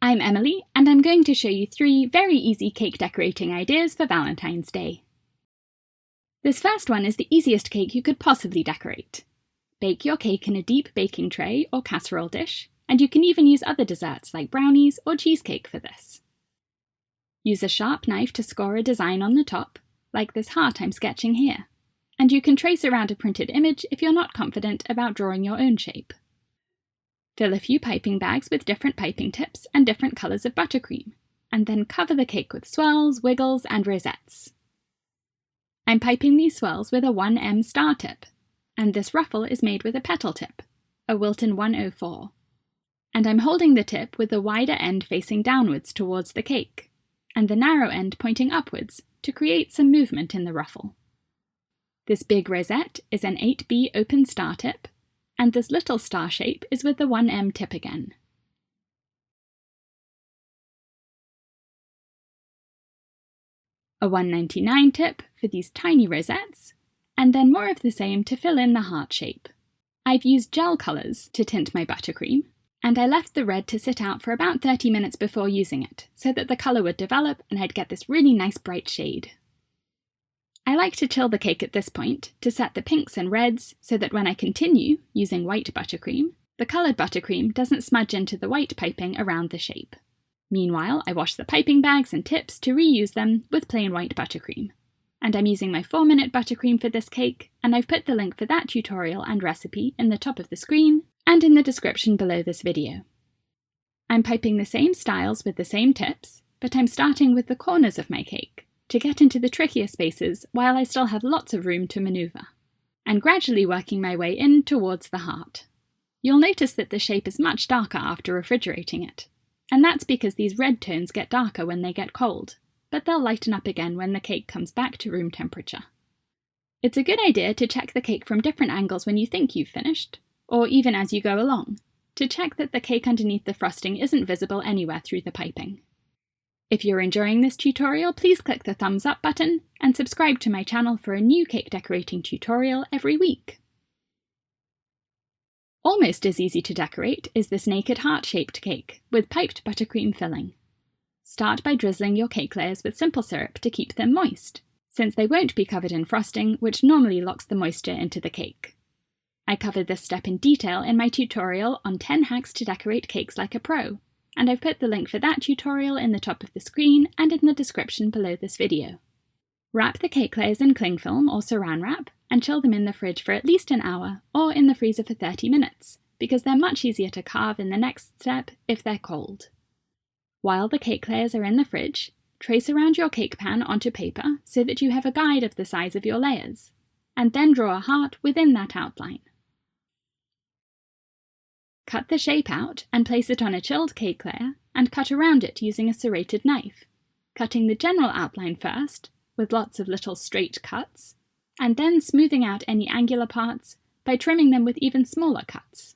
I'm Emily, and I'm going to show you 3 very easy cake decorating ideas for Valentine's Day. This first one is the easiest cake you could possibly decorate. Bake your cake in a deep baking tray or casserole dish, and you can even use other desserts like brownies or cheesecake for this. Use a sharp knife to score a design on the top, like this heart I'm sketching here, and you can trace around a printed image if you're not confident about drawing your own shape. Fill a few piping bags with different piping tips and different colours of buttercream, and then cover the cake with swirls, wiggles, and rosettes. I'm piping these swirls with a 1M star tip, and this ruffle is made with a petal tip, a Wilton 104. And I'm holding the tip with the wider end facing downwards towards the cake, and the narrow end pointing upwards to create some movement in the ruffle. This big rosette is an 8B open star tip, and this little star shape is with the 1M tip again. A 199 tip for these tiny rosettes, and then more of the same to fill in the heart shape. I've used gel colours to tint my buttercream, and I left the red to sit out for about 30 minutes before using it, so that the colour would develop and I'd get this really nice bright shade. I like to chill the cake at this point to set the pinks and reds so that when I continue using white buttercream, the coloured buttercream doesn't smudge into the white piping around the shape. Meanwhile, I wash the piping bags and tips to reuse them with plain white buttercream. And I'm using my 4-minute buttercream for this cake, and I've put the link for that tutorial and recipe in the top of the screen and in the description below this video. I'm piping the same styles with the same tips, but I'm starting with the corners of my cake to get into the trickier spaces while I still have lots of room to manoeuvre, and gradually working my way in towards the heart. You'll notice that the shape is much darker after refrigerating it, and that's because these red tones get darker when they get cold, but they'll lighten up again when the cake comes back to room temperature. It's a good idea to check the cake from different angles when you think you've finished, or even as you go along, to check that the cake underneath the frosting isn't visible anywhere through the piping. If you're enjoying this tutorial, please click the thumbs up button and subscribe to my channel for a new cake decorating tutorial every week. Almost as easy to decorate is this naked heart-shaped cake with piped buttercream filling. Start by drizzling your cake layers with simple syrup to keep them moist, since they won't be covered in frosting, which normally locks the moisture into the cake. I covered this step in detail in my tutorial on 10 hacks to decorate cakes like a pro, and I've put the link for that tutorial in the top of the screen and in the description below this video. Wrap the cake layers in cling film or saran wrap and chill them in the fridge for at least an hour or in the freezer for 30 minutes, because they're much easier to carve in the next step if they're cold. While the cake layers are in the fridge, trace around your cake pan onto paper so that you have a guide of the size of your layers, and then draw a heart within that outline. Cut the shape out and place it on a chilled cake layer and cut around it using a serrated knife, cutting the general outline first, with lots of little straight cuts, and then smoothing out any angular parts by trimming them with even smaller cuts.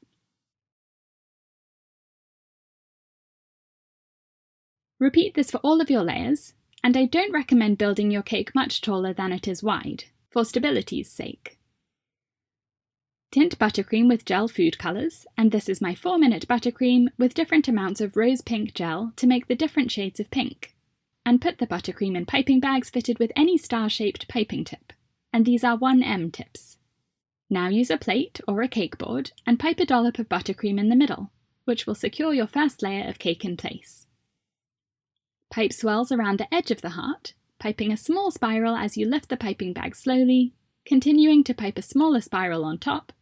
Repeat this for all of your layers, and I don't recommend building your cake much taller than it is wide, for stability's sake. Tint buttercream with gel food colours, and this is my 4-minute buttercream with different amounts of rose pink gel to make the different shades of pink. And put the buttercream in piping bags fitted with any star-shaped piping tip, and these are 1M tips. Now use a plate or a cake board and pipe a dollop of buttercream in the middle, which will secure your first layer of cake in place. Pipe swirls around the edge of the heart, piping a small spiral as you lift the piping bag slowly, continuing to pipe a smaller spiral on top,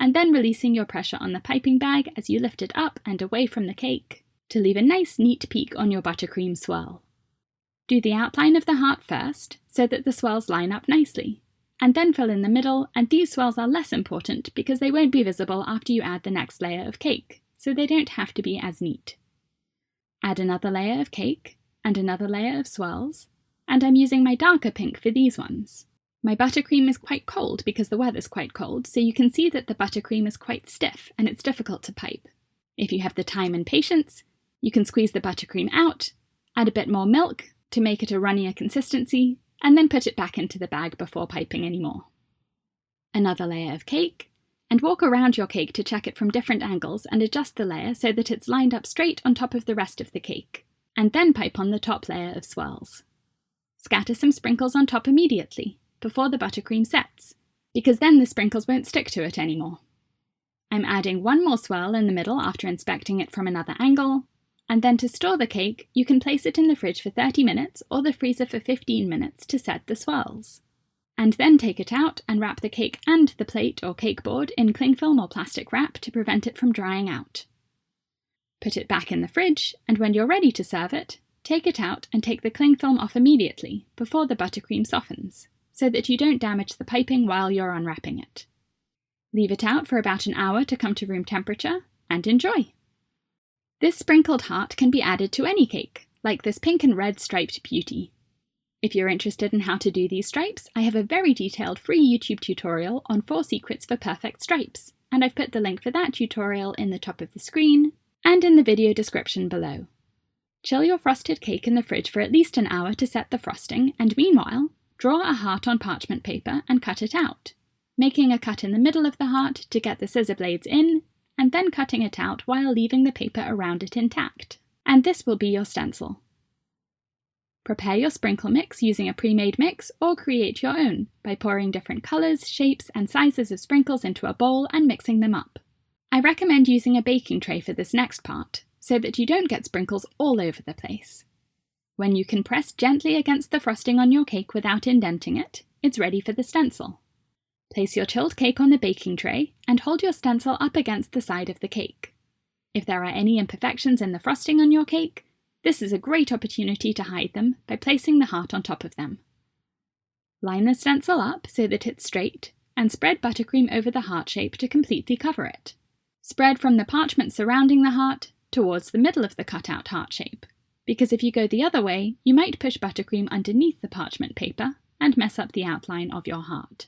and then releasing your pressure on the piping bag as you lift it up and away from the cake to leave a nice neat peak on your buttercream swirl. Do the outline of the heart first so that the swirls line up nicely, and then fill in the middle, and these swirls are less important because they won't be visible after you add the next layer of cake, so they don't have to be as neat. Add another layer of cake and another layer of swirls, and I'm using my darker pink for these ones. My buttercream is quite cold because the weather's quite cold, so you can see that the buttercream is quite stiff and it's difficult to pipe. If you have the time and patience, you can squeeze the buttercream out, add a bit more milk to make it a runnier consistency, and then put it back into the bag before piping anymore. Another layer of cake, and walk around your cake to check it from different angles and adjust the layer so that it's lined up straight on top of the rest of the cake, and then pipe on the top layer of swirls. Scatter some sprinkles on top immediately, before the buttercream sets, because then the sprinkles won't stick to it anymore. I'm adding one more swirl in the middle after inspecting it from another angle, and then to store the cake, you can place it in the fridge for 30 minutes or the freezer for 15 minutes to set the swirls. And then take it out and wrap the cake and the plate or cake board in cling film or plastic wrap to prevent it from drying out. Put it back in the fridge, and when you're ready to serve it, take it out and take the cling film off immediately before the buttercream softens, so that you don't damage the piping while you're unwrapping it. Leave it out for about an hour to come to room temperature, and enjoy! This sprinkled heart can be added to any cake, like this pink and red striped beauty. If you're interested in how to do these stripes, I have a very detailed free YouTube tutorial on 4 secrets for perfect stripes, and I've put the link for that tutorial in the top of the screen and in the video description below. Chill your frosted cake in the fridge for at least an hour to set the frosting, and meanwhile, draw a heart on parchment paper and cut it out, making a cut in the middle of the heart to get the scissor blades in, and then cutting it out while leaving the paper around it intact. And this will be your stencil. Prepare your sprinkle mix using a pre-made mix, or create your own by pouring different colours, shapes and sizes of sprinkles into a bowl and mixing them up. I recommend using a baking tray for this next part, so that you don't get sprinkles all over the place. When you can press gently against the frosting on your cake without indenting it, it's ready for the stencil. Place your chilled cake on the baking tray and hold your stencil up against the side of the cake. If there are any imperfections in the frosting on your cake, this is a great opportunity to hide them by placing the heart on top of them. Line the stencil up so that it's straight and spread buttercream over the heart shape to completely cover it. Spread from the parchment surrounding the heart towards the middle of the cutout heart shape, because if you go the other way, you might push buttercream underneath the parchment paper and mess up the outline of your heart.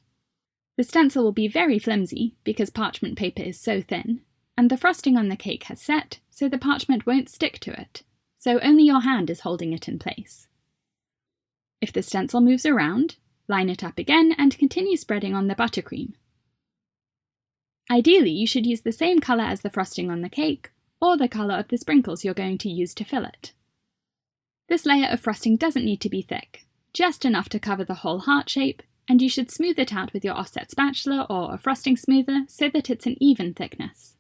The stencil will be very flimsy because parchment paper is so thin, and the frosting on the cake has set, so the parchment won't stick to it, so only your hand is holding it in place. If the stencil moves around, line it up again and continue spreading on the buttercream. Ideally, you should use the same colour as the frosting on the cake, or the colour of the sprinkles you're going to use to fill it. This layer of frosting doesn't need to be thick, just enough to cover the whole heart shape, and you should smooth it out with your offset spatula or a frosting smoother so that it's an even thickness.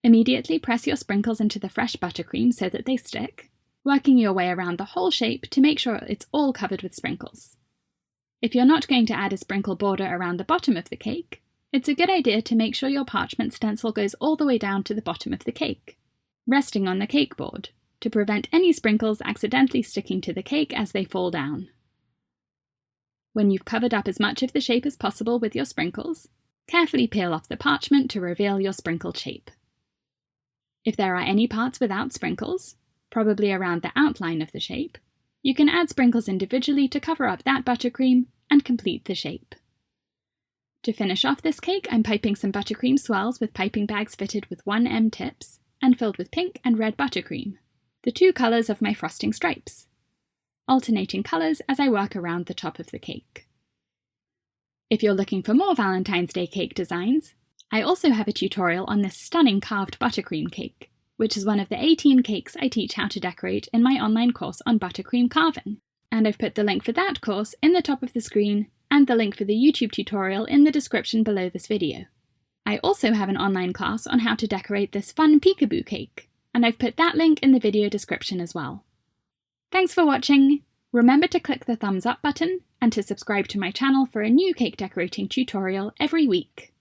Immediately press your sprinkles into the fresh buttercream so that they stick, working your way around the whole shape to make sure it's all covered with sprinkles. If you're not going to add a sprinkle border around the bottom of the cake, it's a good idea to make sure your parchment stencil goes all the way down to the bottom of the cake, resting on the cake board, to prevent any sprinkles accidentally sticking to the cake as they fall down. When you've covered up as much of the shape as possible with your sprinkles, carefully peel off the parchment to reveal your sprinkled shape. If there are any parts without sprinkles, probably around the outline of the shape, you can add sprinkles individually to cover up that buttercream and complete the shape. To finish off this cake, I'm piping some buttercream swirls with piping bags fitted with 1M tips and filled with pink and red buttercream, the 2 colours of my frosting stripes, alternating colours as I work around the top of the cake. If you're looking for more Valentine's Day cake designs, I also have a tutorial on this stunning carved buttercream cake, which is one of the 18 cakes I teach how to decorate in my online course on buttercream carving, and I've put the link for that course in the top of the screen and the link for the YouTube tutorial in the description below this video. I also have an online class on how to decorate this fun peekaboo cake, and I've put that link in the video description as well. Thanks for watching! Remember to click the thumbs up button and to subscribe to my channel for a new cake decorating tutorial every week.